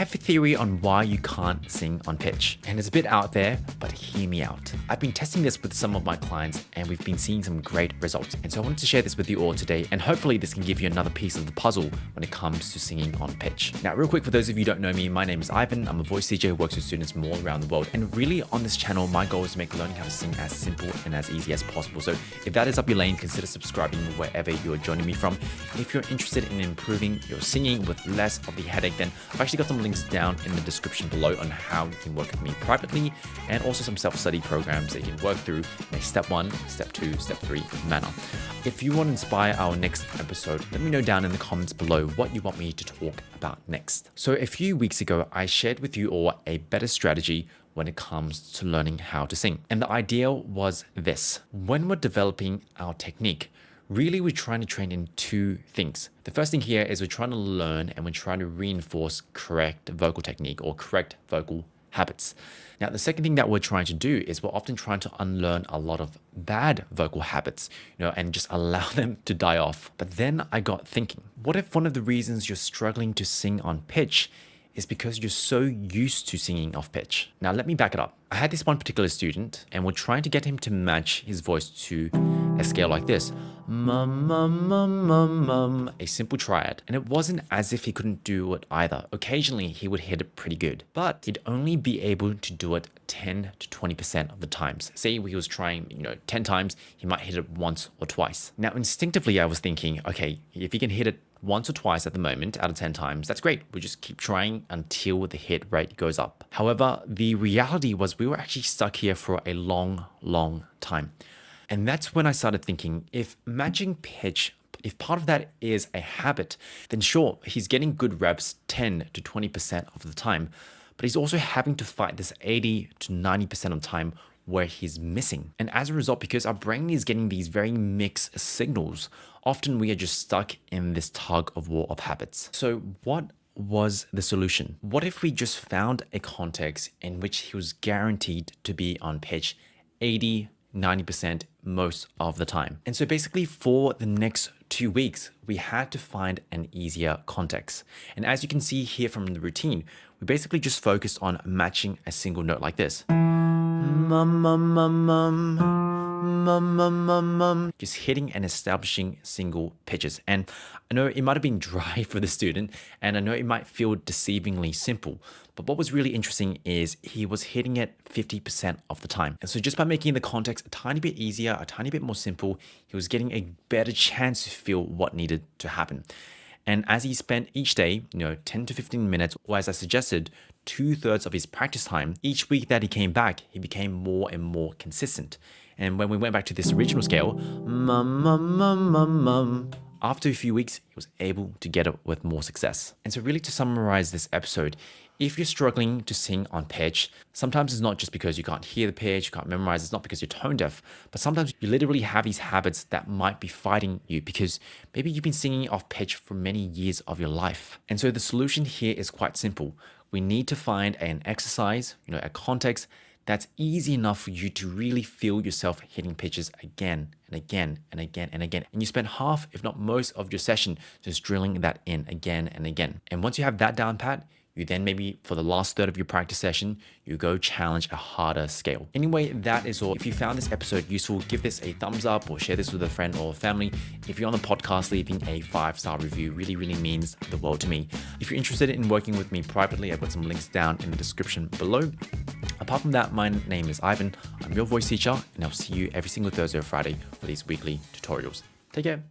have a theory on why you can't sing on pitch, and it's a bit out there, but hear me out. I've been testing this with some of my clients and we've been seeing some great results. And so I wanted to share this with you all today, and hopefully this can give you another piece of the puzzle when it comes to singing on pitch. Now, real quick, for those of you who don't know me, my name is Ivan. I'm a voice teacher who works with students from all around the world. And really on this channel, my goal is to make learning how to sing as simple and as easy as possible. So if that is up your lane, consider subscribing wherever you're joining me from. And if you're interested in improving your singing with less of the headache, then I've actually got some links down in the description below on how you can work with me privately, and also some self-study programs that you can work through in a step 1, step 2, step 3 manner. If you want to inspire our next episode, let me know down in the comments below what you want me to talk about next. So a few weeks ago, I shared with you all a better strategy when it comes to learning how to sing. And the idea was this: when we're developing our technique, really, we're trying to train in two things. The first thing here is we're trying to learn and we're trying to reinforce correct vocal technique or correct vocal habits. Now, the second thing that we're trying to do is we're often trying to unlearn a lot of bad vocal habits, and just allow them to die off. But then I got thinking, what if one of the reasons you're struggling to sing on pitch is because you're so used to singing off pitch? Now, let me back it up. I had this one particular student and we're trying to get him to match his voice to a scale like this. Mum, mum, mum, mum, mum, a simple triad. And it wasn't as if he couldn't do it either. Occasionally he would hit it pretty good, but he'd only be able to do it 10 to 20% of the times. Say he was trying, 10 times, he might hit it once or twice. Now, instinctively, I was thinking, okay, if he can hit it once or twice at the moment out of 10 times, that's great. We'll just keep trying until the hit rate goes up. However, the reality was we were actually stuck here for a long, long time. And that's when I started thinking, if matching pitch, if part of that is a habit, then sure, he's getting good reps 10 to 20% of the time, but he's also having to fight this 80 to 90% of the time where he's missing. And as a result, because our brain is getting these very mixed signals, often we are just stuck in this tug of war of habits. So what was the solution? What if we just found a context in which he was guaranteed to be on pitch 80, 90% most of the time? And so basically for the next 2 weeks, we had to find an easier context. And as you can see here from the routine, we basically just focused on matching a single note like this. Mum, mum, mum, mum, mum, mum, mum, mum. Just hitting and establishing single pitches. And I know it might have been dry for the student, and I know it might feel deceivingly simple, but what was really interesting is he was hitting it 50% of the time. And so just by making the context a tiny bit easier, a tiny bit more simple, he was getting a better chance to feel what needed to happen. And as he spent each day, 10 to 15 minutes, or as I suggested, 2/3 of his practice time, each week that he came back, he became more and more consistent. And when we went back to this original scale, mum, mum, mum, mum, mum, after a few weeks, he was able to get it with more success. And so really, to summarize this episode, if you're struggling to sing on pitch, sometimes it's not just because you can't hear the pitch, you can't memorize, it's not because you're tone deaf, but sometimes you literally have these habits that might be fighting you because maybe you've been singing off pitch for many years of your life. And so the solution here is quite simple. We need to find an exercise, a context that's easy enough for you to really feel yourself hitting pitches again and again and again and again. And you spend half, if not most, of your session just drilling that in again and again. And once you have that down pat, you then maybe for the last third of your practice session, you go challenge a harder scale. Anyway, that is all. If you found this episode useful, give this a thumbs up or share this with a friend or family. If you're on the podcast, leaving a 5-star review really, really means the world to me. If you're interested in working with me privately, I've got some links down in the description below. Apart from that, my name is Ivan. I'm your voice teacher, and I'll see you every single Thursday or Friday for these weekly tutorials. Take care.